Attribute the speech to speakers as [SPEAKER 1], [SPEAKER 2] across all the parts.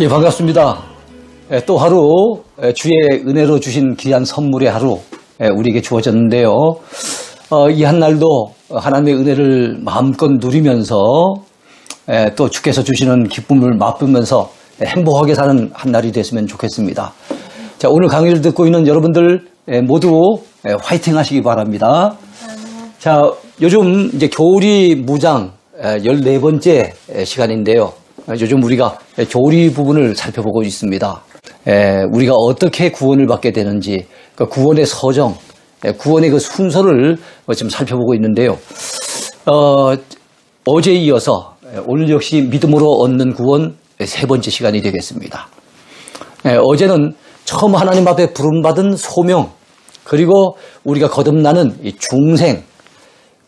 [SPEAKER 1] 예, 반갑습니다. 또 하루 주의 은혜로 주신 귀한 선물의 하루 우리에게 주어졌는데요. 이 한 날도 하나님의 은혜를 마음껏 누리면서 또 주께서 주시는 기쁨을 맛보면서 행복하게 사는 한 날이 됐으면 좋겠습니다. 자, 오늘 강의를 듣고 있는 여러분들 모두 화이팅 하시기 바랍니다. 자, 요즘 이제 교리 무장 14번째 시간인데요. 요즘 우리가 교리 부분을 살펴보고 있습니다. 우리가 어떻게 구원을 받게 되는지, 그 구원의 서정, 구원의 그 순서를 지금 살펴보고 있는데요. 어제에 이어서 오늘 역시 믿음으로 얻는 구원 3번째 시간이 되겠습니다. 어제는 처음 하나님 앞에 부름받은 소명, 그리고 우리가 거듭나는 이 중생,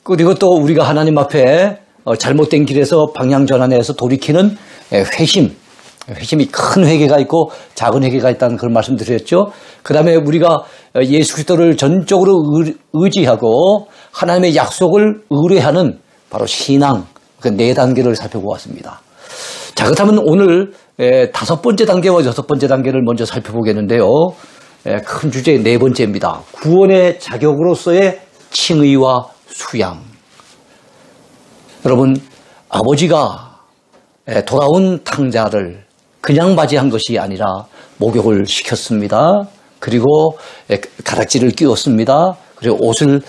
[SPEAKER 1] 그리고 또 우리가 하나님 앞에 잘못된 길에서 방향 전환해서 돌이키는 회심이 큰 회개가 있고 작은 회개가 있다는 그런 말씀 드렸죠. 그 다음에 우리가 예수 그리스도를 전적으로 의지하고 하나님의 약속을 의뢰하는 바로 신앙, 그 4단계를 살펴보았습니다. 자, 그렇다면 오늘 5번째 단계와 6번째 단계를 먼저 살펴보겠는데요. 큰 주제 4번째입니다. 구원의 자격으로서의 칭의와 수양. 여러분, 아버지가 돌아온 탕자를 그냥 맞이한 것이 아니라 목욕을 시켰습니다. 그리고 가락지를 끼웠습니다. 그리고 옷을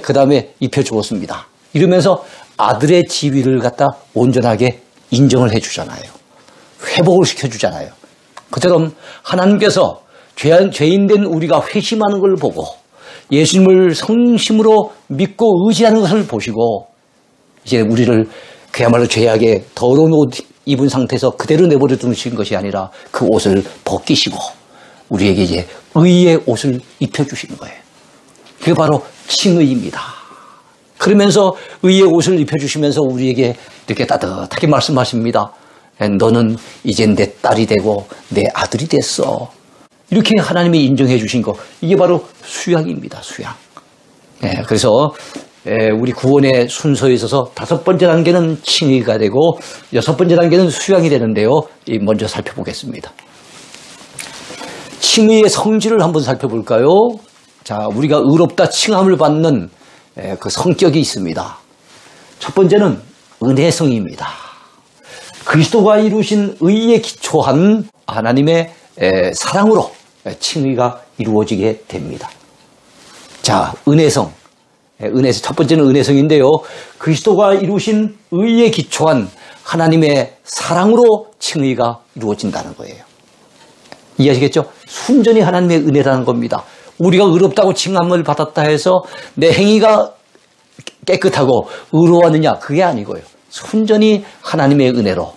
[SPEAKER 1] 그 다음에 입혀주었습니다. 이러면서 아들의 지위를 갖다 온전하게 인정을 해주잖아요. 회복을 시켜주잖아요. 그처럼 하나님께서 죄인된 우리가 회심하는 걸 보고 예수님을 성심으로 믿고 의지하는 것을 보시고 이제 우리를 그야말로 죄악에 더러운 옷 입은 상태에서 그대로 내버려 두신 것이 아니라 그 옷을 벗기시고 우리에게 이제 의의 옷을 입혀주시는 거예요. 그게 바로 칭의입니다. 그러면서 의의 옷을 입혀주시면서 우리에게 이렇게 따뜻하게 말씀하십니다. 너는 이제 내 딸이 되고 내 아들이 됐어. 이렇게 하나님이 인정해 주신 거, 이게 바로 수양입니다. 수양. 그래서 우리 구원의 순서에 있어서 5번째 단계는 칭의가 되고 6번째 단계는 수양이 되는데요. 먼저 살펴보겠습니다. 칭의의 성질을 한번 살펴볼까요? 자, 우리가 의롭다 칭함을 받는 그 성격이 있습니다. 첫 번째는 은혜성입니다. 그리스도가 이루신 의에 기초한 하나님의 사랑으로 칭의가 이루어지게 됩니다. 자, 은혜성. 첫 번째는 은혜성인데요. 그리스도가 이루신 의에 기초한 하나님의 사랑으로 칭의가 이루어진다는 거예요. 이해하시겠죠? 순전히 하나님의 은혜라는 겁니다. 우리가 의롭다고 칭함을 받았다 해서 내 행위가 깨끗하고 의로웠느냐, 그게 아니고요. 순전히 하나님의 은혜로,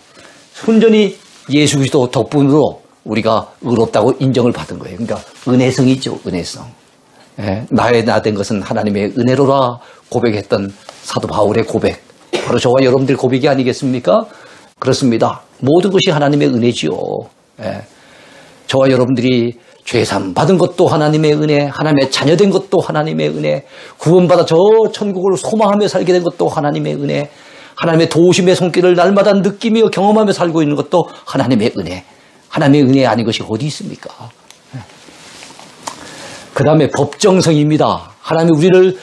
[SPEAKER 1] 순전히 예수 그리스도 덕분으로 우리가 의롭다고 인정을 받은 거예요. 그러니까 은혜성이죠, 은혜성. 나의 나 된 것은 하나님의 은혜로라 고백했던 사도 바울의 고백, 바로 저와 여러분들의 고백이 아니겠습니까? 그렇습니다. 모든 것이 하나님의 은혜지요. 저와 여러분들이 죄삼 받은 것도 하나님의 은혜, 하나님의 자녀된 것도 하나님의 은혜, 구원받아 저 천국을 소망하며 살게 된 것도 하나님의 은혜, 하나님의 도우심의 손길을 날마다 느끼며 경험하며 살고 있는 것도 하나님의 은혜. 하나님의 은혜 아닌 것이 어디 있습니까? 그 다음에 법정성입니다. 하나님이 우리를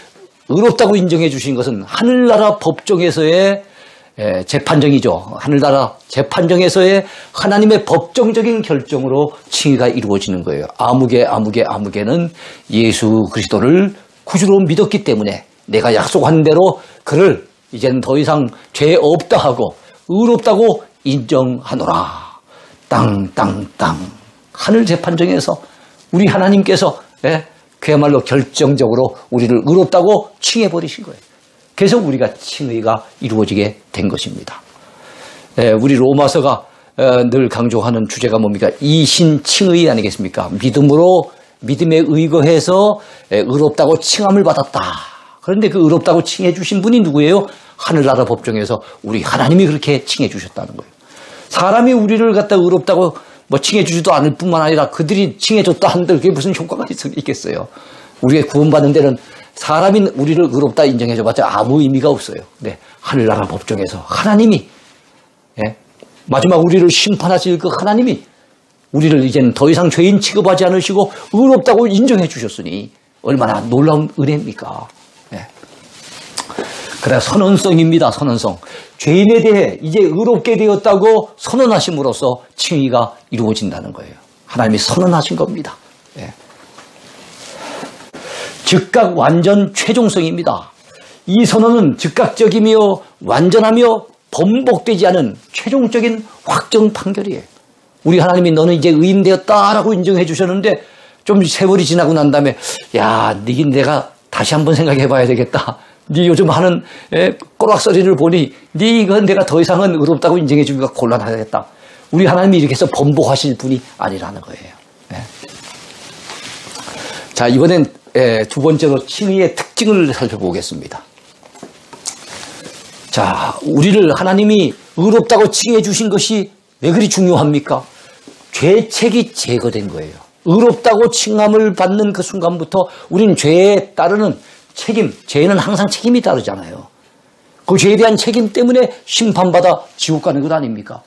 [SPEAKER 1] 의롭다고 인정해 주신 것은 하늘나라 법정에서의 재판정이죠. 하늘나라 재판정에서의 하나님의 법정적인 결정으로 칭의가 이루어지는 거예요. 아무개는 예수 그리스도를 구주로 믿었기 때문에 내가 약속한 대로 그를 이제는 더 이상 죄 없다 하고 의롭다고 인정하노라. 땅. 하늘 재판정에서 우리 하나님께서 그야말로 결정적으로 우리를 의롭다고 칭해버리신 거예요. 그래서 우리가 칭의가 이루어지게 된 것입니다. 우리 로마서가 늘 강조하는 주제가 뭡니까? 이신칭의 아니겠습니까? 믿음에 의거해서 의롭다고 칭함을 받았다. 그런데 그 의롭다고 칭해 주신 분이 누구예요? 하늘나라 법정에서 우리 하나님이 그렇게 칭해 주셨다는 거예요. 사람이 우리를 갖다 의롭다고 칭해 주지도 않을 뿐만 아니라 그들이 칭해 줬다 한들 그게 무슨 효과가 있겠어요? 우리가 구원받는 데는 사람이 우리를 의롭다 인정해줘봤자 아무 의미가 없어요. 네, 하늘나라 법정에서 하나님이 마지막 우리를 심판하실 그 하나님이 우리를 이제는 더 이상 죄인 취급하지 않으시고 의롭다고 인정해 주셨으니 얼마나 놀라운 은혜입니까? 그래, 선언성입니다. 선언성. 죄인에 대해 이제 의롭게 되었다고 선언하심으로써 칭의가 이루어진다는 거예요. 하나님이 선언하신 겁니다. 즉각 완전 최종성입니다. 이 선언은 즉각적이며 완전하며 번복되지 않은 최종적인 확정 판결이에요. 우리 하나님이 너는 이제 의인되었다라고 인정해 주셨는데 좀 세월이 지나고 난 다음에 야, 내가 다시 한번 생각해 봐야 되겠다. 네 요즘 하는 꼬락서리를 보니 이건 내가 더 이상은 의롭다고 인정해 주기가 곤란하겠다. 우리 하나님이 이렇게 해서 번복하실 분이 아니라는 거예요. 자, 이번엔 두 번째로 칭의의 특징을 살펴보겠습니다. 자, 우리를 하나님이 의롭다고 칭해 주신 것이 왜 그리 중요합니까? 죄책이 제거된 거예요. 의롭다고 칭함을 받는 그 순간부터 우리는 죄에 따르는 책임, 죄에는 항상 책임이 따르잖아요. 그 죄에 대한 책임 때문에 심판받아 지옥 가는 것 아닙니까?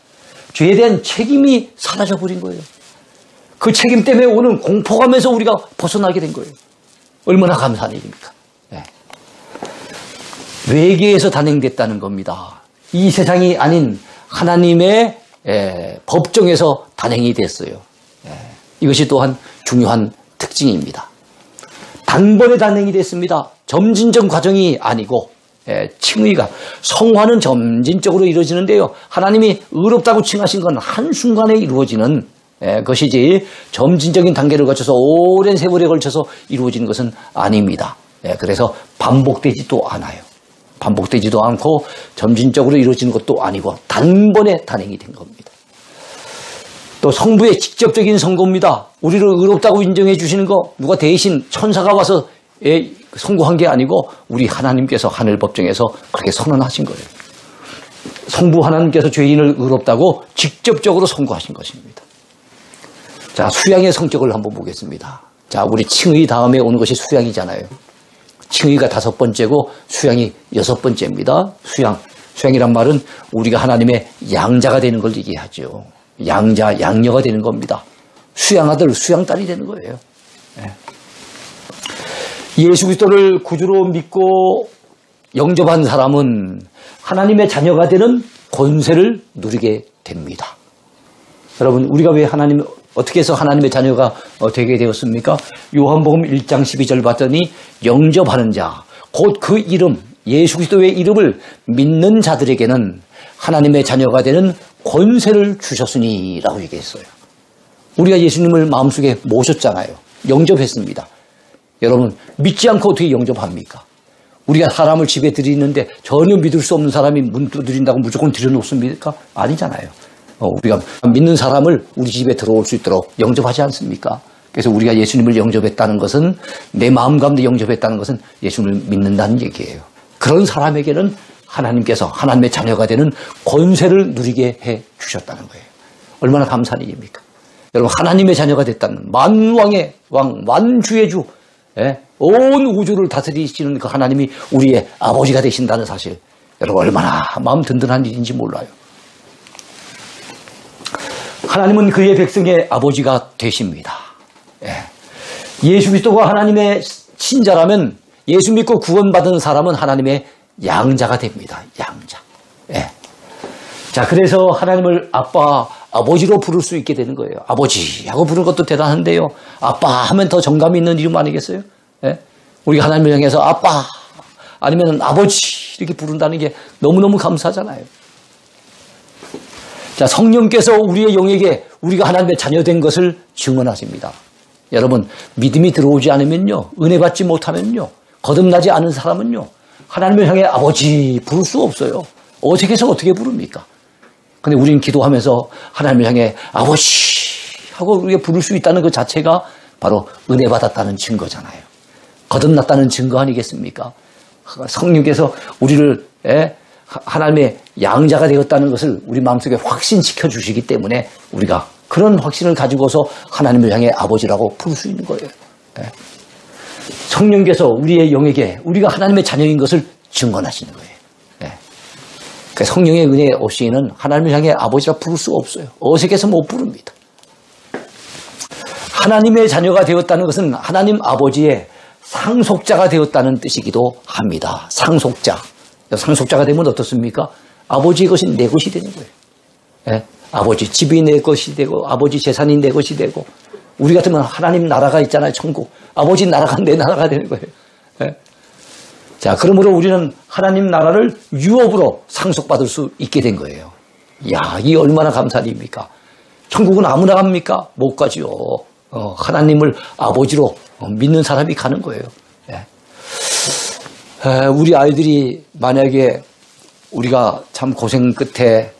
[SPEAKER 1] 죄에 대한 책임이 사라져버린 거예요. 그 책임 때문에 오는 공포감에서 우리가 벗어나게 된 거예요. 얼마나 감사한 일입니까? 외계에서 단행됐다는 겁니다. 이 세상이 아닌 하나님의 법정에서 단행이 됐어요. 이것이 또한 중요한 특징입니다. 단번에 단행이 됐습니다. 점진적 과정이 아니고 칭의가 성화는 점진적으로 이루어지는데요. 하나님이 의롭다고 칭하신 건 한순간에 이루어지는 것이지 점진적인 단계를 거쳐서 오랜 세월에 걸쳐서 이루어지는 것은 아닙니다. 그래서 반복되지도 않아요. 반복되지도 않고 점진적으로 이루어지는 것도 아니고 단번에 단행이 된 겁니다. 또 성부의 직접적인 선고입니다. 우리를 의롭다고 인정해 주시는 거 누가 대신 천사가 와서 선고한 게 아니고 우리 하나님께서 하늘 법정에서 그렇게 선언하신 거예요. 성부 하나님께서 죄인을 의롭다고 직접적으로 선고하신 것입니다. 자, 수양의 성격을 한번 보겠습니다. 자, 우리 칭의 다음에 오는 것이 수양이잖아요. 칭의가 5번째고 수양이 6번째입니다. 수양이란 말은 우리가 하나님의 양자가 되는 걸 얘기하죠. 양자, 양녀가 되는 겁니다. 수양아들, 수양딸이 되는 거예요. 예수 그리스도를 구주로 믿고 영접한 사람은 하나님의 자녀가 되는 권세를 누리게 됩니다. 여러분, 우리가 왜 어떻게 해서 하나님의 자녀가 되게 되었습니까? 요한복음 1장 12절 봤더니 영접하는 자, 곧 그 이름, 예수 그리스도의 이름을 믿는 자들에게는 하나님의 자녀가 되는 권세를 주셨으니 라고 얘기했어요. 우리가 예수님을 마음속에 모셨잖아요. 영접했습니다. 여러분, 믿지 않고 어떻게 영접합니까? 우리가 사람을 집에 들이는데 전혀 믿을 수 없는 사람이 문 두드린다고 무조건 들여놓습니까? 아니잖아요. 우리가 믿는 사람을 우리 집에 들어올 수 있도록 영접하지 않습니까? 그래서 우리가 예수님을 영접했다는 것은, 내 마음 가운데 영접했다는 것은 예수님을 믿는다는 얘기예요. 그런 사람에게는 하나님께서 하나님의 자녀가 되는 권세를 누리게 해 주셨다는 거예요. 얼마나 감사한 일입니까? 여러분, 하나님의 자녀가 됐다는 만왕의 왕, 만주의 주, 온 우주를 다스리시는 그 하나님이 우리의 아버지가 되신다는 사실, 여러분 얼마나 마음 든든한 일인지 몰라요. 하나님은 그의 백성의 아버지가 되십니다. 예수 그리스도가 하나님의 신자라면 예수 믿고 구원받은 사람은 하나님의 양자가 됩니다. 양자. 자, 그래서 하나님을 아빠, 아버지로 부를 수 있게 되는 거예요. 아버지 하고 부르는 것도 대단한데요. 아빠 하면 더 정감이 있는 이름 아니겠어요? 우리가 하나님을 향해서 아빠 아니면 아버지 이렇게 부른다는 게 너무너무 감사하잖아요. 자, 성령께서 우리의 영에게 우리가 하나님의 자녀된 것을 증언하십니다. 여러분, 믿음이 들어오지 않으면요, 은혜 받지 못하면요, 거듭나지 않은 사람은요, 하나님을 향해 아버지 부를 수 없어요. 어떻게 해서 어떻게 부릅니까? 근데 우리는 기도하면서 하나님을 향해 아버지 하고 우리가 부를 수 있다는 것 자체가 바로 은혜 받았다는 증거잖아요. 거듭났다는 증거 아니겠습니까? 성령께서 우리를 하나님의 양자가 되었다는 것을 우리 마음속에 확신시켜 주시기 때문에 우리가 그런 확신을 가지고서 하나님을 향해 아버지라고 부를 수 있는 거예요. 성령께서 우리의 영에게 우리가 하나님의 자녀인 것을 증언하시는 거예요. 네. 그 성령의 은혜 없이는 하나님을 향해 아버지라 부를 수가 없어요. 어색해서 못 부릅니다. 하나님의 자녀가 되었다는 것은 하나님 아버지의 상속자가 되었다는 뜻이기도 합니다. 상속자. 상속자가 되면 어떻습니까? 아버지의 것이 내 것이 되는 거예요. 예? 아버지 집이 내 것이 되고 아버지 재산이 내 것이 되고 우리 같으면 하나님 나라가 있잖아요. 천국. 아버지 나라가 내 나라가 되는 거예요. 예? 자, 그러므로 우리는 하나님 나라를 유업으로 상속받을 수 있게 된 거예요. 야, 이 얼마나 감사한 일입니까? 천국은 아무나 갑니까? 못 가지요. 하나님을 아버지로 믿는 사람이 가는 거예요. 예. 우리 아이들이 만약에 우리가 참 고생 끝에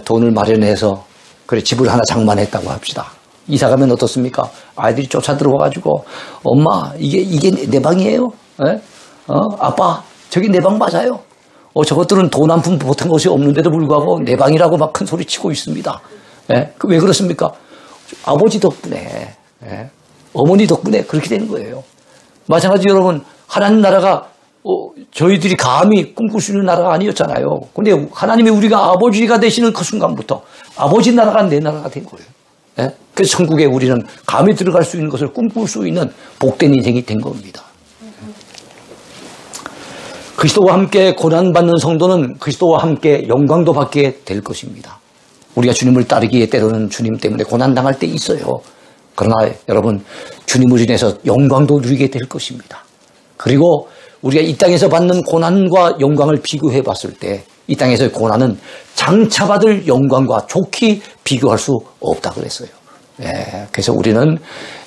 [SPEAKER 1] 돈을 마련해서 그래 집을 하나 장만했다고 합시다. 이사 가면 어떻습니까? 아이들이 쫓아 들어와가지고 엄마 이게 내 방이에요? 예? 아빠 저기 내 방 맞아요? 저것들은 돈 한 푼 보탠 것이 없는데도 불구하고 내 방이라고 막 큰 소리 치고 있습니다. 예? 왜 그렇습니까? 아버지 덕분에 예? 어머니 덕분에 그렇게 되는 거예요. 마찬가지로 여러분 하나님 나라가 저희들이 감히 꿈꿀 수 있는 나라가 아니었잖아요. 근데 하나님이 우리가 아버지가 되시는 그 순간부터 아버지 나라가 내 나라가 된 거예요. 예? 그래서 천국에 우리는 감히 들어갈 수 있는 것을 꿈꿀 수 있는 복된 인생이 된 겁니다. 그리스도와 함께 고난받는 성도는 그리스도와 함께 영광도 받게 될 것입니다. 우리가 주님을 따르기에 때로는 주님 때문에 고난당할 때 있어요. 그러나 여러분 주님을 인해서 영광도 누리게 될 것입니다. 그리고 우리가 이 땅에서 받는 고난과 영광을 비교해 봤을 때 이 땅에서의 고난은 장차 받을 영광과 좋게 비교할 수 없다 그랬어요. 예, 그래서 우리는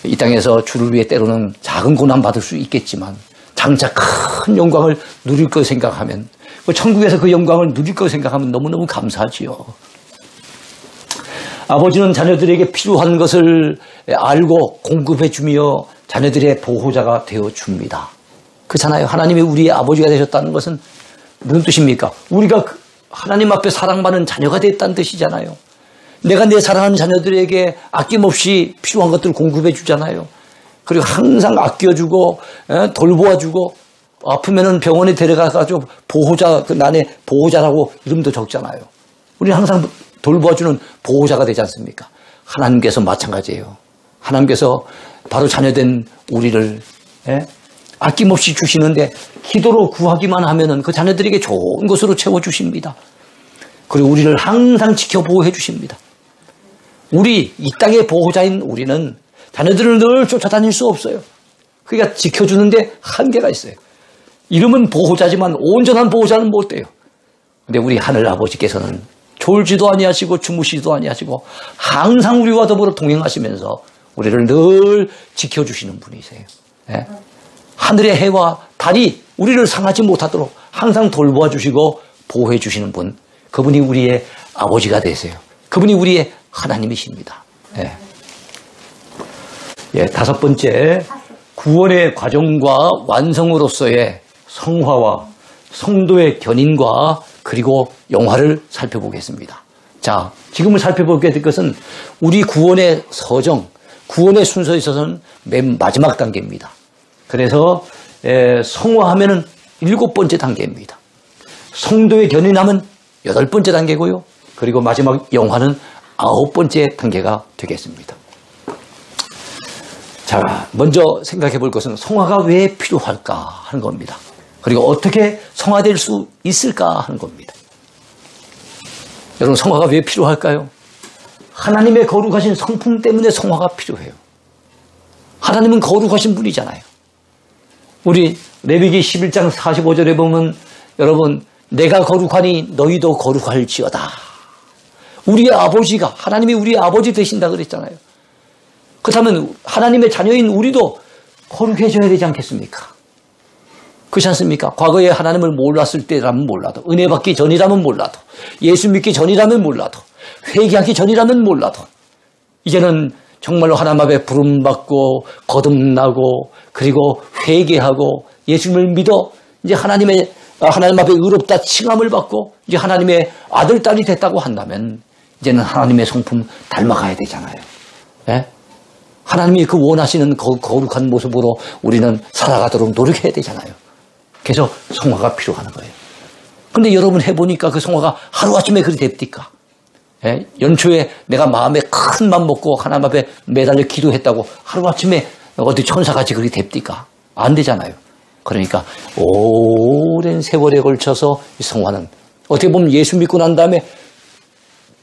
[SPEAKER 1] 이 땅에서 주를 위해 때로는 작은 고난 받을 수 있겠지만 장차 큰 영광을 누릴 걸 생각하면 천국에서 그 영광을 누릴 걸 생각하면 너무너무 감사하지요. 아버지는 자녀들에게 필요한 것을 알고 공급해 주며 자녀들의 보호자가 되어 줍니다. 그렇잖아요. 하나님이 우리의 아버지가 되셨다는 것은 무슨 뜻입니까? 우리가 하나님 앞에 사랑받는 자녀가 됐다는 뜻이잖아요. 내가 내 사랑하는 자녀들에게 아낌없이 필요한 것들을 공급해 주잖아요. 그리고 항상 아껴주고 돌보아주고 아프면은 병원에 데려가가지고 보호자, 나의 보호자라고 이름도 적잖아요. 우리는 항상 돌보아주는 보호자가 되지 않습니까? 하나님께서 마찬가지예요. 하나님께서 바로 자녀된 우리를 아낌없이 주시는데 기도로 구하기만 하면은 그 자녀들에게 좋은 것으로 채워주십니다. 그리고 우리를 항상 지켜보호해 주십니다. 우리 이 땅의 보호자인 우리는 자녀들을 늘 쫓아다닐 수 없어요. 그러니까 지켜주는데 한계가 있어요. 이름은 보호자지만 온전한 보호자는 못 돼요. 근데 우리 하늘 아버지께서는 졸지도 아니하시고 주무시지도 아니하시고 항상 우리와 더불어 동행하시면서 우리를 늘 지켜주시는 분이세요. 네? 하늘의 해와 달이 우리를 상하지 못하도록 항상 돌보아 주시고 보호해 주시는 분, 그분이 우리의 아버지가 되세요. 그분이 우리의 하나님이십니다. 네. 예, 다섯 번째, 구원의 과정과 완성으로서의 성화와 성도의 견인과 그리고 영화를 살펴보겠습니다. 자, 지금을 살펴보게 될 것은 우리 구원의 서정, 구원의 순서에 있어서는 맨 마지막 단계입니다. 그래서 성화하면은 7번째 단계입니다. 성도의 견인하면 8번째 단계고요. 그리고 마지막 영화는 9번째 단계가 되겠습니다. 자, 먼저 생각해 볼 것은 성화가 왜 필요할까 하는 겁니다. 그리고 어떻게 성화될 수 있을까 하는 겁니다. 여러분, 성화가 왜 필요할까요? 하나님의 거룩하신 성품 때문에 성화가 필요해요. 하나님은 거룩하신 분이잖아요. 우리 레위기 11장 45절에 보면 여러분, 내가 거룩하니 너희도 거룩할지어다. 우리의 아버지가, 하나님이 우리의 아버지 되신다 그랬잖아요. 그렇다면 하나님의 자녀인 우리도 거룩해져야 되지 않겠습니까? 그렇지 않습니까? 과거에 하나님을 몰랐을 때라면 몰라도, 은혜 받기 전이라면 몰라도, 예수 믿기 전이라면 몰라도, 회개하기 전이라면 몰라도, 이제는 정말로 하나님 앞에 부름받고 거듭나고 그리고 회개하고 예수님을 믿어 이제 하나님 앞에 의롭다 칭함을 받고 이제 하나님의 아들, 딸이 됐다고 한다면 이제는 하나님의 성품 닮아가야 되잖아요. 예? 하나님이 그 원하시는 거룩한 모습으로 우리는 살아가도록 노력해야 되잖아요. 그래서 성화가 필요한 거예요. 근데 여러분 해보니까 그 성화가 하루아침에 그리 됩니까? 예? 연초에 내가 마음에 큰 맘 먹고 하나님 앞에 매달려 기도했다고 하루아침에 어디 천사같이 그리 됩니까? 안 되잖아요. 그러니까 오랜 세월에 걸쳐서 이 성화는 어떻게 보면 예수 믿고 난 다음에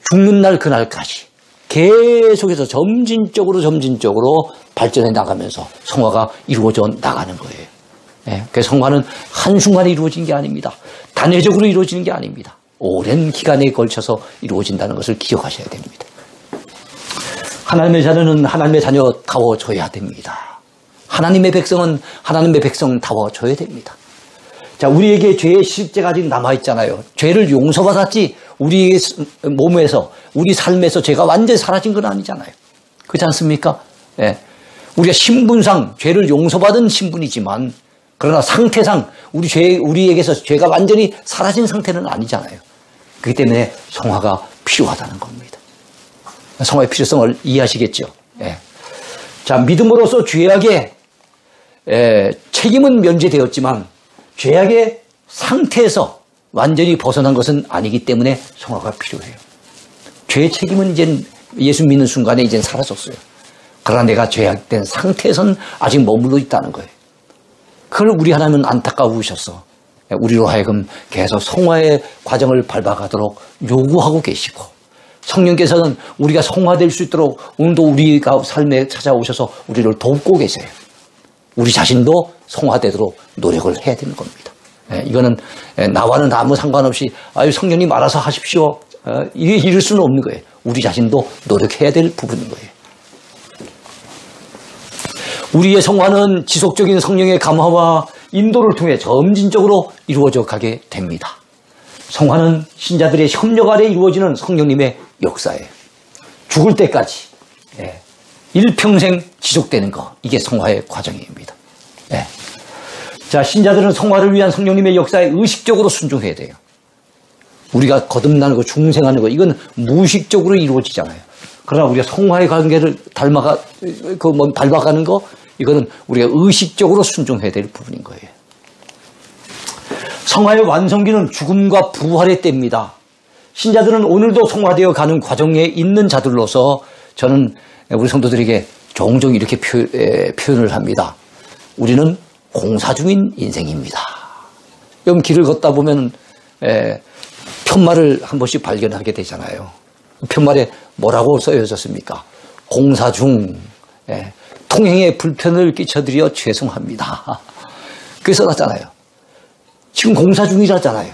[SPEAKER 1] 죽는 날 그날까지 계속해서 점진적으로 발전해 나가면서 성화가 이루어져 나가는 거예요. 예, 그 성화는 한순간에 이루어진 게 아닙니다. 단회적으로 이루어지는 게 아닙니다. 오랜 기간에 걸쳐서 이루어진다는 것을 기억하셔야 됩니다. 하나님의 자녀는 하나님의 자녀다워져야 됩니다. 하나님의 백성은 하나님의 백성다워져야 됩니다. 자, 우리에게 죄의 실제가 아직 남아있잖아요. 죄를 용서받았지 우리 몸에서 우리 삶에서 죄가 완전히 사라진 건 아니잖아요. 그렇지 않습니까? 예. 우리가 신분상 죄를 용서받은 신분이지만 그러나 상태상 우리에게서 죄가 완전히 사라진 상태는 아니잖아요. 그렇기 때문에 성화가 필요하다는 겁니다. 성화의 필요성을 이해하시겠죠? 예. 자, 믿음으로써 죄악의 책임은 면제되었지만 죄악의 상태에서 완전히 벗어난 것은 아니기 때문에 성화가 필요해요. 죄의 책임은 이제 예수 믿는 순간에 이제 사라졌어요. 그러나 내가 죄악된 상태에서는 아직 머물러 있다는 거예요. 그걸 우리 하나님은 안타까우셔서 우리로 하여금 계속 성화의 과정을 밟아가도록 요구하고 계시고 성령께서는 우리가 성화될 수 있도록 오늘도 우리가 삶에 찾아오셔서 우리를 돕고 계세요. 우리 자신도 성화되도록 노력을 해야 되는 겁니다. 이거는 나와는 아무 상관없이 성령님 알아서 하십시오. 이럴 수는 없는 거예요. 우리 자신도 노력해야 될 부분인 거예요. 우리의 성화는 지속적인 성령의 감화와 인도를 통해 점진적으로 이루어져 가게 됩니다. 성화는 신자들의 협력 아래 이루어지는 성령님의 역사예요. 죽을 때까지 일평생 지속되는 거, 이게 성화의 과정입니다. 자, 신자들은 성화를 위한 성령님의 역사에 의식적으로 순종해야 돼요. 우리가 거듭나는 거, 중생하는 거, 이건 무의식적으로 이루어지잖아요. 그러나 우리가 성화의 관계를 밟아가는 거, 이거는 우리가 의식적으로 순종해야 될 부분인 거예요. 성화의 완성기는 죽음과 부활의 때입니다. 신자들은 오늘도 성화되어 가는 과정에 있는 자들로서 저는 우리 성도들에게 종종 이렇게 표현을 합니다. 우리는 공사 중인 인생입니다. 여러분 길을 걷다 보면 편말을 한 번씩 발견하게 되잖아요. 편말에 뭐라고 써여졌습니까? 공사 중, 통행에 불편을 끼쳐드려 죄송합니다. 그게 써놨잖아요. 지금 공사 중이라잖아요.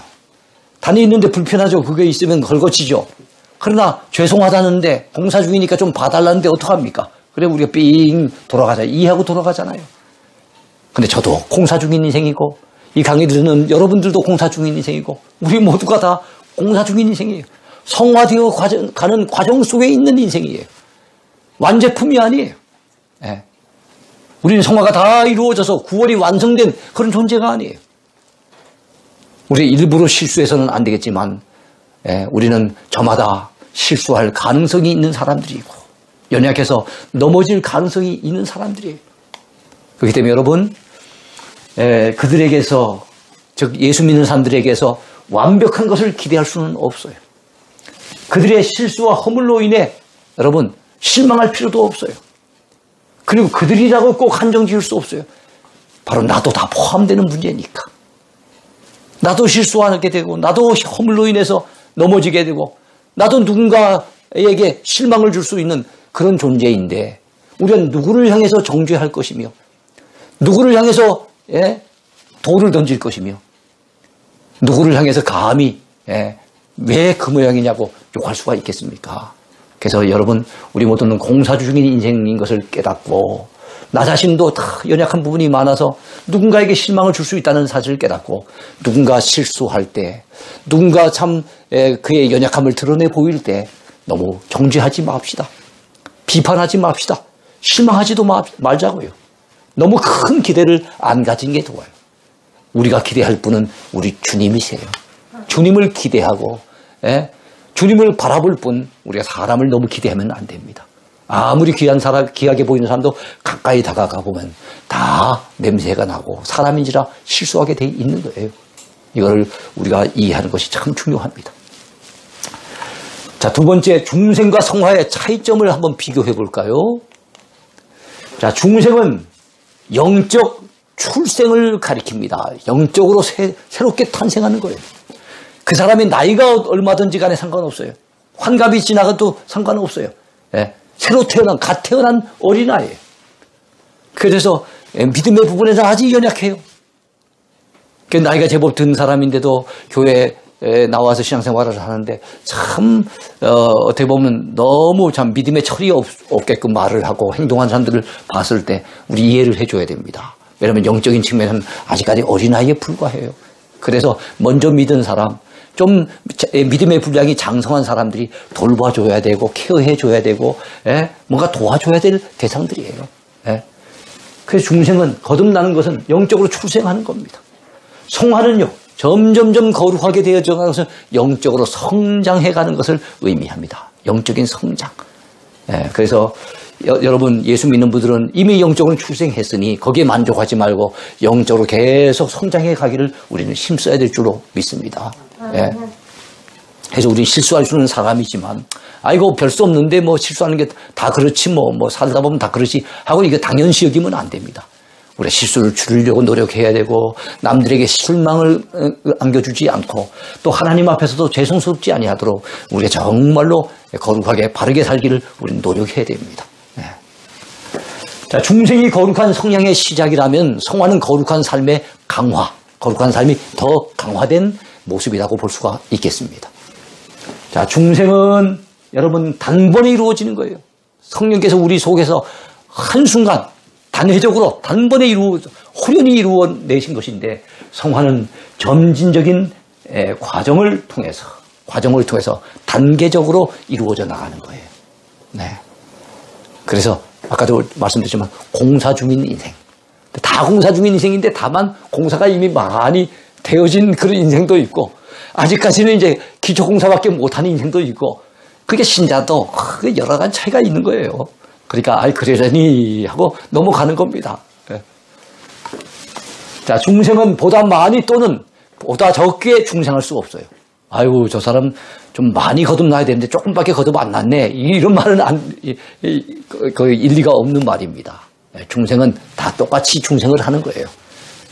[SPEAKER 1] 다니는데 불편하죠. 그게 있으면 걸거치죠. 그러나 죄송하다는데 공사 중이니까 좀 봐달라는데 어떡합니까? 그래 우리가 삥 돌아가자. 이해하고 돌아가잖아요. 근데 저도 공사 중인 인생이고 이 강의 듣는 여러분들도 공사 중인 인생이고 우리 모두가 다 공사 중인 인생이에요. 성화되어 가는 과정 속에 있는 인생이에요. 완제품이 아니에요. 우리는 성화가 다 이루어져서 구원이 완성된 그런 존재가 아니에요. 우리 일부러 실수해서는 안 되겠지만 우리는 저마다 실수할 가능성이 있는 사람들이고 연약해서 넘어질 가능성이 있는 사람들이에요. 그렇기 때문에 여러분 그들에게서 즉 예수 믿는 사람들에게서 완벽한 것을 기대할 수는 없어요. 그들의 실수와 허물로 인해 여러분 실망할 필요도 없어요. 그리고 그들이라고 꼭 한정 지을 수 없어요. 바로 나도 다 포함되는 문제니까. 나도 실수하게 되고 나도 허물로 인해서 넘어지게 되고 나도 누군가에게 실망을 줄 수 있는 그런 존재인데 우리는 누구를 향해서 정죄할 것이며 누구를 향해서 돌을 던질 것이며 누구를 향해서 감히 왜 그 모양이냐고 욕할 수가 있겠습니까? 그래서 여러분 우리 모두는 공사 중인 인생인 것을 깨닫고 나 자신도 다 연약한 부분이 많아서 누군가에게 실망을 줄 수 있다는 사실을 깨닫고 누군가 실수할 때 누군가 참 그의 연약함을 드러내 보일 때 너무 정죄하지 맙시다. 비판하지 맙시다. 실망하지도 말자고요. 너무 큰 기대를 안 가진 게 좋아요. 우리가 기대할 분은 우리 주님이세요. 주님을 기대하고 주님을 바라볼 뿐 우리가 사람을 너무 기대하면 안 됩니다. 아무리 귀하게 보이는 사람도 가까이 다가가 보면 다 냄새가 나고 사람인지라 실수하게 돼 있는 거예요. 이걸 우리가 이해하는 것이 참 중요합니다. 자, 두 번째, 중생과 성화의 차이점을 한번 비교해 볼까요? 자, 중생은 영적 출생을 가리킵니다. 영적으로 새롭게 탄생하는 거예요. 그 사람의 나이가 얼마든지 간에 상관없어요. 환갑이 지나가도 상관없어요. 예. 새로 태어난, 갓 태어난 어린아이예요. 그래서 믿음의 부분에서 아주 연약해요. 나이가 제법 든 사람인데도 교회에 나와서 신앙생활을 하는데 참 어떻게 보면 너무 참 믿음의 철이 없게끔 말을 하고 행동한 사람들을 봤을 때 우리 이해를 해줘야 됩니다. 왜냐하면 영적인 측면에는 아직까지 어린아이에 불과해요. 그래서 먼저 믿은 사람, 좀 믿음의 분량이 장성한 사람들이 돌봐줘야 되고 케어해줘야 되고 뭔가 도와줘야 될 대상들이에요. 그래서 중생은 거듭나는 것은 영적으로 출생하는 겁니다. 성화는요, 점점점 거룩하게 되어져가는 것은 영적으로 성장해가는 것을 의미합니다. 영적인 성장. 그래서 여러분 예수 믿는 분들은 이미 영적으로 출생했으니 거기에 만족하지 말고 영적으로 계속 성장해 가기를 우리는 힘써야 될 줄로 믿습니다. 그래서 우리는 실수할 수 있는 사람이지만 아이고 별 수 없는데 뭐 실수하는 게 다 그렇지 뭐 살다 보면 다 그렇지 하고 이게 당연시 여기면 안 됩니다. 우리가 실수를 줄이려고 노력해야 되고 남들에게 실망을 안겨주지 않고 또 하나님 앞에서도 죄송스럽지 아니하도록 우리가 정말로 거룩하게 바르게 살기를 우리는 노력해야 됩니다. 자, 중생이 거룩한 성향의 시작이라면 성화는 거룩한 삶의 강화, 거룩한 삶이 더 강화된 모습이라고 볼 수가 있겠습니다. 자, 중생은 여러분 단번에 이루어지는 거예요. 성령께서 우리 속에서 한순간 단회적으로 단번에 호련히 이루어내신 것인데 성화는 점진적인 과정을 통해서 단계적으로 이루어져 나가는 거예요. 그래서 아까도 말씀드렸지만 공사 중인 인생. 다 공사 중인 인생인데 다만 공사가 이미 많이 되어진 그런 인생도 있고 아직까지는 이제 기초공사밖에 못하는 인생도 있고 그게 신자도 여러 가지 차이가 있는 거예요. 그러니까 그러려니 하고 넘어가는 겁니다. 자, 중생은 보다 많이 또는 보다 적게 중생할 수가 없어요. 아이고 저 사람 좀 많이 거듭나야 되는데 조금밖에 거듭 안 났네. 이런 말은 그 일리가 없는 말입니다. 중생은 다 똑같이 중생을 하는 거예요.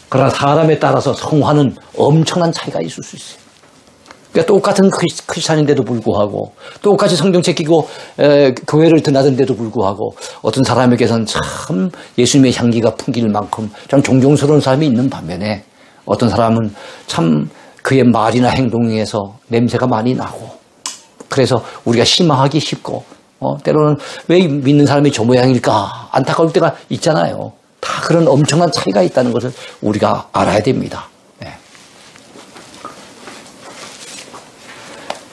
[SPEAKER 1] 그러나 사람에 따라서 성화는 엄청난 차이가 있을 수 있어요. 그러니까 똑같은 크리스찬인데도 불구하고 똑같이 성경책 끼고 교회를 드나든데도 불구하고 어떤 사람에게서는 참 예수님의 향기가 풍길 만큼 참 존경스러운 사람이 있는 반면에 어떤 사람은 참 그의 말이나 행동에서 냄새가 많이 나고 그래서 우리가 실망하기 쉽고 때로는 왜 믿는 사람이 저 모양일까 안타까울 때가 있잖아요. 다 그런 엄청난 차이가 있다는 것을 우리가 알아야 됩니다.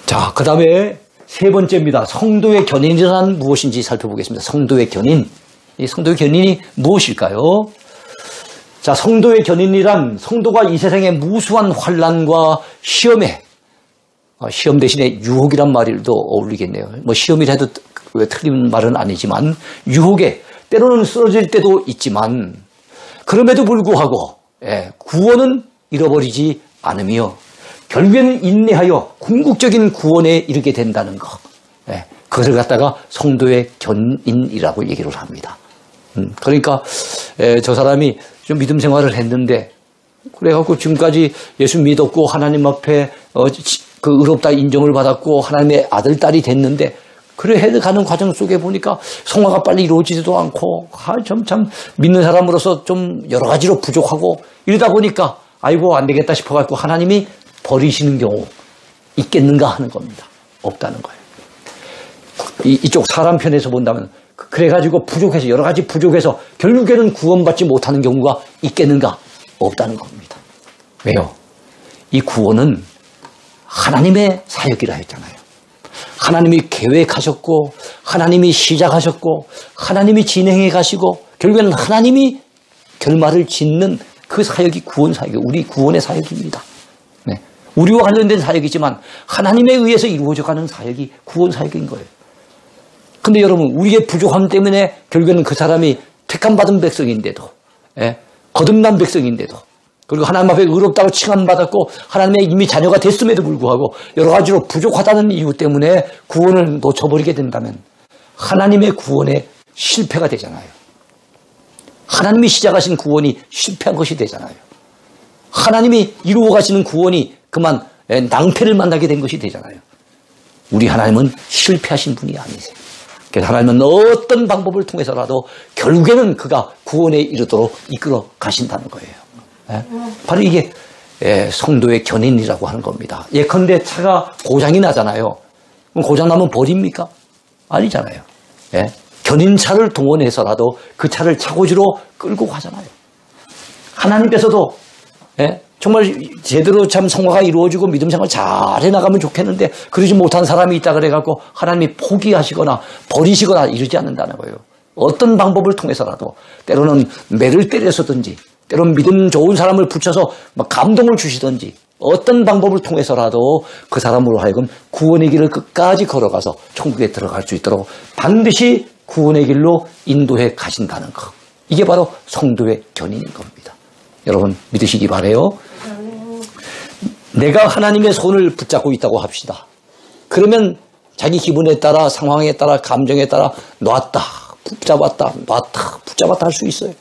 [SPEAKER 1] 자, 그 다음에 세 번째입니다. 성도의 견인이란 무엇인지 살펴보겠습니다. 성도의 견인. 이 성도의 견인이 무엇일까요? 자, 성도의 견인이란 성도가 이 세상의 무수한 환난과 시험에 시험 대신에 유혹이란 말도 어울리겠네요. 뭐 시험이라 해도 틀린 말은 아니지만 유혹에 때로는 쓰러질 때도 있지만 그럼에도 불구하고 구원은 잃어버리지 않으며 결국에는 인내하여 궁극적인 구원에 이르게 된다는 것. 그것을 갖다가 성도의 견인이라고 얘기를 합니다. 그러니까 저 사람이 좀 믿음 생활을 했는데 그래갖고 지금까지 예수 믿었고 하나님 앞에 그 의롭다 인정을 받았고 하나님의 아들 딸이 됐는데 그래 해가는 과정 속에 보니까 성화가 빨리 이루어지지도 않고 참 믿는 사람으로서 좀 여러 가지로 부족하고 이러다 보니까 아이고 안 되겠다 싶어갖고 하나님이 버리시는 경우 있겠는가 하는 겁니다. 없다는 거예요. 이쪽 사람 편에서 본다면 그래가지고 부족해서 여러 가지 부족해서 결국에는 구원받지 못하는 경우가 있겠는가? 없다는 겁니다. 왜요? 이 구원은 하나님의 사역이라 했잖아요. 하나님이 계획하셨고 하나님이 시작하셨고 하나님이 진행해 가시고 결국에는 하나님이 결말을 짓는 그 사역이 구원 사역이에요. 우리 구원의 사역입니다. 우리와 관련된 사역이지만 하나님에 의해서 이루어져가는 사역이 구원 사역인 거예요. 근데 여러분, 우리의 부족함 때문에 결국에는 그 사람이 택함받은 백성인데도, 거듭난 백성인데도, 그리고 하나님 앞에 의롭다고 칭함받았고 하나님의 이미 자녀가 됐음에도 불구하고 여러 가지로 부족하다는 이유 때문에 구원을 놓쳐버리게 된다면 하나님의 구원에 실패가 되잖아요. 하나님이 시작하신 구원이 실패한 것이 되잖아요. 하나님이 이루어 가시는 구원이 그만 낭패를 만나게 된 것이 되잖아요. 우리 하나님은 실패하신 분이 아니세요. 그래서 하나님은 어떤 방법을 통해서라도 결국에는 그가 구원에 이르도록 이끌어 가신다는 거예요. 바로 이게 성도의 견인이라고 하는 겁니다. 예컨대 차가 고장이 나잖아요. 그럼 고장 나면 버립니까? 아니잖아요. 견인차를 동원해서라도 그 차를 차고지로 끌고 가잖아요. 하나님께서도 정말 제대로 참 성화가 이루어지고 믿음 생활 잘 해나가면 좋겠는데 그러지 못한 사람이 있다 그래갖고 하나님이 포기하시거나 버리시거나 이러지 않는다는 거예요. 어떤 방법을 통해서라도 때로는 매를 때려서든지 때로는 믿음 좋은 사람을 붙여서 막 감동을 주시든지 어떤 방법을 통해서라도 그 사람으로 하여금 구원의 길을 끝까지 걸어가서 천국에 들어갈 수 있도록 반드시 구원의 길로 인도해 가신다는 것. 이게 바로 성도의 견인인 겁니다. 여러분 믿으시기 바라요. 내가 하나님의 손을 붙잡고 있다고 합시다. 그러면 자기 기분에 따라 상황에 따라 감정에 따라 놨다 붙잡았다 놨다 붙잡았다 할 수 있어요.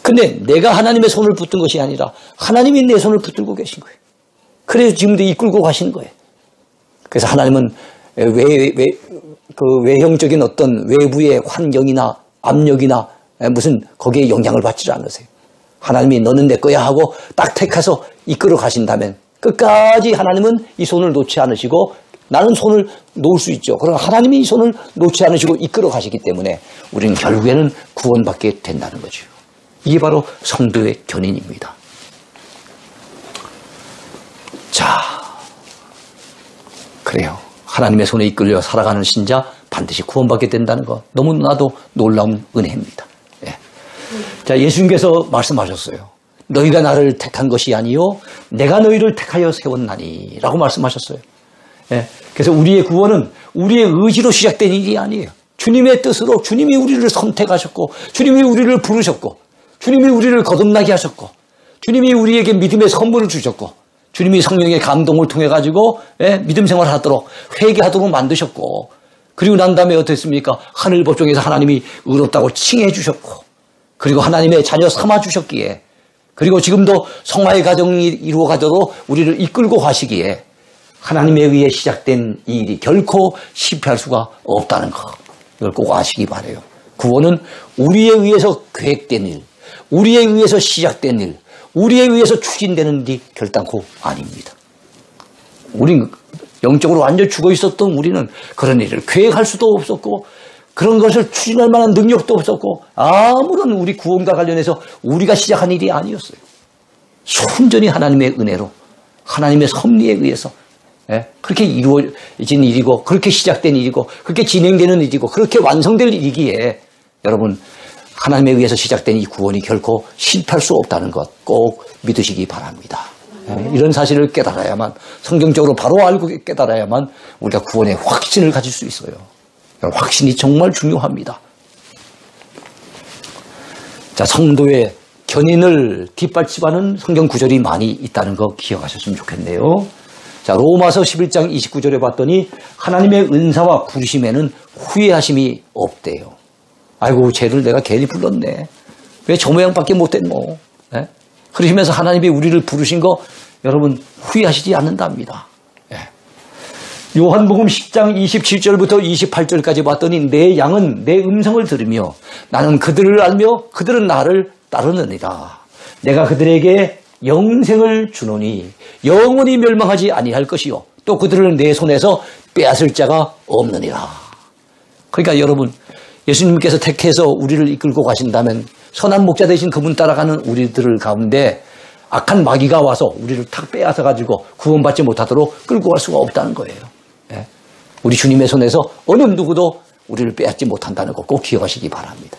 [SPEAKER 1] 근데 내가 하나님의 손을 붙든 것이 아니라 하나님이 내 손을 붙들고 계신 거예요. 그래서 지금도 이끌고 가신 거예요. 그래서 하나님은 그 외형적인 어떤 외부의 환경이나 압력이나 무슨 거기에 영향을 받지 않으세요. 하나님이 너는 내 거야 하고 딱 택해서 이끌어 가신다면 끝까지 하나님은 이 손을 놓지 않으시고 나는 손을 놓을 수 있죠. 그러나 하나님이 이 손을 놓지 않으시고 이끌어 가시기 때문에 우리는 결국에는 구원받게 된다는 거죠. 이게 바로 성도의 견인입니다. 자, 그래요. 하나님의 손에 이끌려 살아가는 신자 반드시 구원받게 된다는 거 너무나도 놀라운 은혜입니다. 자, 예수님께서 말씀하셨어요. 너희가 나를 택한 것이 아니요 내가 너희를 택하여 세웠나니 라고 말씀하셨어요. 그래서 우리의 구원은 우리의 의지로 시작된 일이 아니에요. 주님의 뜻으로 주님이 우리를 선택하셨고 주님이 우리를 부르셨고 주님이 우리를 거듭나게 하셨고 주님이 우리에게 믿음의 선물을 주셨고 주님이 성령의 감동을 통해 가지고 믿음 생활하도록 회개하도록 만드셨고 그리고 난 다음에 어땠습니까? 하늘 법정에서 하나님이 의롭다고 칭해 주셨고 그리고 하나님의 자녀 삼아 주셨기에 그리고 지금도 성화의 과정이 이루어가도록 우리를 이끌고 가시기에 하나님에 의해 시작된 이 일이 결코 실패할 수가 없다는 거 이걸 꼭 아시기 바라요. 구원은 우리에 의해서 계획된 일 우리에 의해서 시작된 일, 우리에 의해서 추진되는 일이 결단코 아닙니다. 우린 영적으로 완전 죽어 있었던 우리는 그런 일을 계획할 수도 없었고 그런 것을 추진할 만한 능력도 없었고 아무런 우리 구원과 관련해서 우리가 시작한 일이 아니었어요. 순전히 하나님의 은혜로 하나님의 섭리에 의해서 그렇게 이루어진 일이고 그렇게 시작된 일이고 그렇게 진행되는 일이고 그렇게 완성될 일이기에 여러분 하나님에 의해서 시작된 이 구원이 결코 실패할 수 없다는 것 꼭 믿으시기 바랍니다. 이런 사실을 깨달아야만 성경적으로 바로 알고 깨달아야만 우리가 구원의 확신을 가질 수 있어요. 확신이 정말 중요합니다. 자, 성도의 견인을 뒷받침하는 성경 구절이 많이 있다는 거 기억하셨으면 좋겠네요. 자, 로마서 11장 29절에 봤더니 하나님의 은사와 부르심에는 후회하심이 없대요. 아이고 쟤를 내가 괜히 불렀네. 왜 저 모양밖에 못됐노. 그러시면서 하나님이 우리를 부르신 거 여러분 후회하시지 않는답니다. 요한복음 10장 27절부터 28절까지 봤더니 내 양은 내 음성을 들으며 나는 그들을 알며 그들은 나를 따르느니라. 내가 그들에게 영생을 주노니 영원히 멸망하지 아니할 것이요 또 그들을 내 손에서 빼앗을 자가 없느니라. 그러니까 여러분 예수님께서 택해서 우리를 이끌고 가신다면 선한 목자 되신 그분 따라가는 우리들 가운데 악한 마귀가 와서 우리를 탁 빼앗아 가지고 구원받지 못하도록 끌고 갈 수가 없다는 거예요. 우리 주님의 손에서 어느 누구도 우리를 빼앗지 못한다는 거 꼭 기억하시기 바랍니다.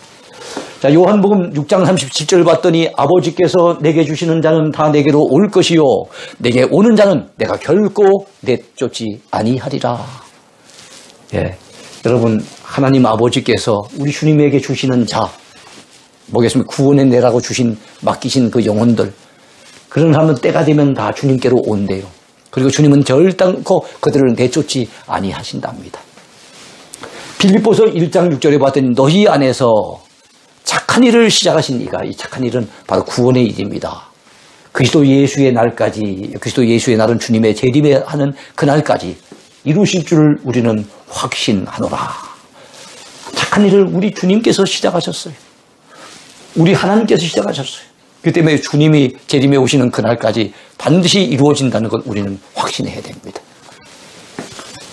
[SPEAKER 1] 자, 요한복음 6장 37절 봤더니 아버지께서 내게 주시는 자는 다 내게로 올 것이요 내게 오는 자는 내가 결코 내쫓지 아니하리라. 여러분, 하나님 아버지께서 우리 주님에게 주시는 자, 뭐겠습니까? 구원해 내라고 맡기신 그 영혼들, 그런 사람은 때가 되면 다 주님께로 온대요. 그리고 주님은 절단코 그들을 내쫓지 아니하신답니다. 빌립보서 1장 6절에 봤더니 너희 안에서 착한 일을 시작하신 이가, 이 착한 일은 바로 구원의 일입니다. 그리스도 예수의 날까지, 그리스도 예수의 날은 주님의 재림하는 그날까지 이루실 줄을 우리는 확신하노라. 착한 일을 우리 주님께서 시작하셨어요. 우리 하나님께서 시작하셨어요. 그 때문에 주님이 재림에 오시는 그날까지 반드시 이루어진다는 걸 우리는 확신해야 됩니다.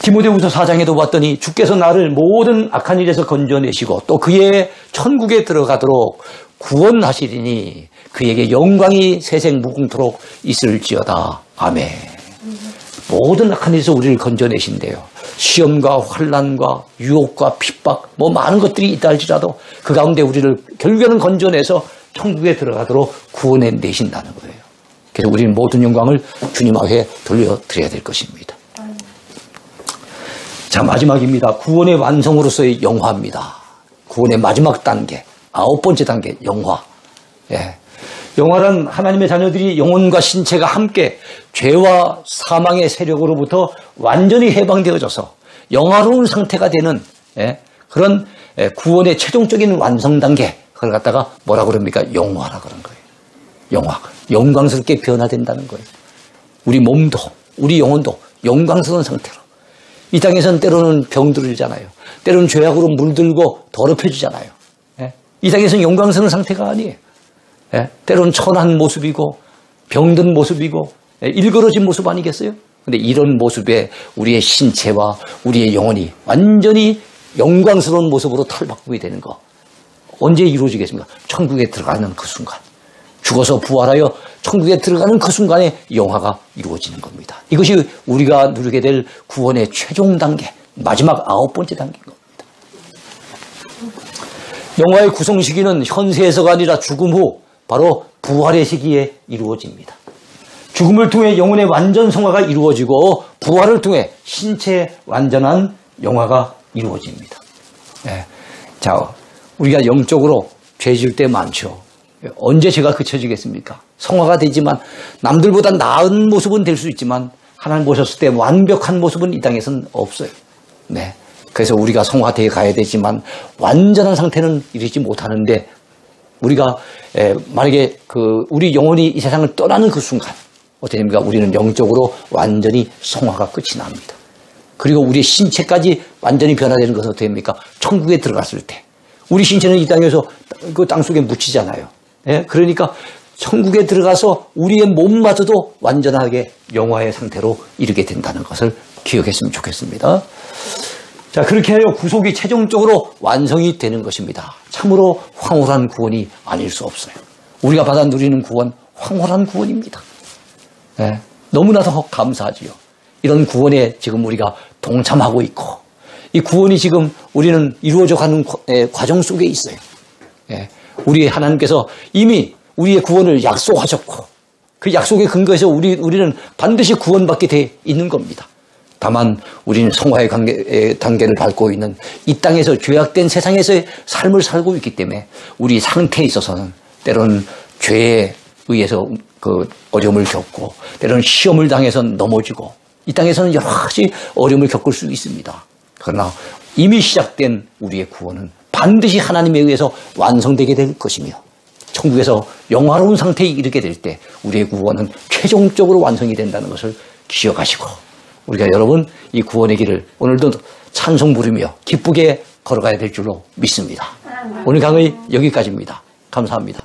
[SPEAKER 1] 디모데후서 4장에도 봤더니 주께서 나를 모든 악한 일에서 건져내시고 또 그의 천국에 들어가도록 구원하시리니 그에게 영광이 세생 무궁토록 있을지어다. 아멘. 모든 악한 일에서 우리를 건져내신대요. 시험과 환난과 유혹과 핍박, 많은 것들이 있다 할지라도 그 가운데 우리를 결국에는 건져내서 천국에 들어가도록 구원해 내신다는 거예요. 그래서 우리는 모든 영광을 주님 앞에 돌려드려야 될 것입니다. 자, 마지막입니다. 구원의 완성으로서의 영화입니다. 구원의 마지막 단계, 9번째 단계, 영화. 예. 영화란 하나님의 자녀들이 영혼과 신체가 함께 죄와 사망의 세력으로부터 완전히 해방되어져서 영화로운 상태가 되는 그런 구원의 최종적인 완성 단계, 그걸 갖다가 뭐라고 그럽니까? 영화라 그런 거예요. 영화. 영광스럽게 변화된다는 거예요. 우리 몸도, 우리 영혼도 영광스러운 상태로. 이 땅에서는 때로는 병들잖아요. 때로는 죄악으로 물들고 더럽혀지잖아요. 이 땅에서는 영광스러운 상태가 아니에요. 때로는 천한 모습이고 병든 모습이고 일그러진 모습 아니겠어요? 그런데 이런 모습에 우리의 신체와 우리의 영혼이 완전히 영광스러운 모습으로 탈바꾸게 되는 거 언제 이루어지겠습니까? 천국에 들어가는 그 순간, 죽어서 부활하여 천국에 들어가는 그 순간에 영화가 이루어지는 겁니다. 이것이 우리가 누리게 될 구원의 최종 단계, 마지막 9번째 단계인 겁니다. 영화의 구성 시기는 현세에서가 아니라 죽음 후 바로 부활의 시기에 이루어집니다. 죽음을 통해 영혼의 완전 성화가 이루어지고 부활을 통해 신체의 완전한 영화가 이루어집니다. 자, 우리가 영적으로 죄 지을 때 많죠. 언제 죄가 그쳐지겠습니까? 성화가 되지만 남들보다 나은 모습은 될 수 있지만 하나님 보셨을 때 완벽한 모습은 이 땅에서는 없어요. 그래서 우리가 성화되어 가야 되지만 완전한 상태는 이르지 못하는데 우리가 만약에 우리 영혼이 이 세상을 떠나는 그 순간 어떻게 됩니까? 우리는 영적으로 완전히 성화가 끝이 납니다. 그리고 우리 신체까지 완전히 변화되는 것은 어떻게 됩니까? 천국에 들어갔을 때 우리 신체는 이 땅에서 그 땅속에 묻히잖아요. 그러니까 천국에 들어가서 우리의 몸마저도 완전하게 영화의 상태로 이르게 된다는 것을 기억했으면 좋겠습니다. 자, 그렇게 하여 구속이 최종적으로 완성이 되는 것입니다. 참으로 황홀한 구원이 아닐 수 없어요. 우리가 받아 누리는 구원, 황홀한 구원입니다. 너무나도 감사하지요. 이런 구원에 지금 우리가 동참하고 있고 이 구원이 지금 우리는 이루어져 가는 과정 속에 있어요. 우리 하나님께서 이미 우리의 구원을 약속하셨고 그 약속에 근거해서 우리는 반드시 구원받게 돼 있는 겁니다. 다만 우리는 성화의 단계를 밟고 있는 이 땅에서 죄악된 세상에서의 삶을 살고 있기 때문에 우리 상태에 있어서는 때로는 죄에 의해서 그 어려움을 겪고 때로는 시험을 당해서 넘어지고 이 땅에서는 여러 가지 어려움을 겪을 수 있습니다. 그러나 이미 시작된 우리의 구원은 반드시 하나님에 의해서 완성되게 될 것이며 천국에서 영화로운 상태에 이르게 될 때 우리의 구원은 최종적으로 완성이 된다는 것을 기억하시고 우리가 여러분 이 구원의 길을 오늘도 찬송 부르며 기쁘게 걸어가야 될 줄로 믿습니다. 오늘 강의 여기까지입니다. 감사합니다.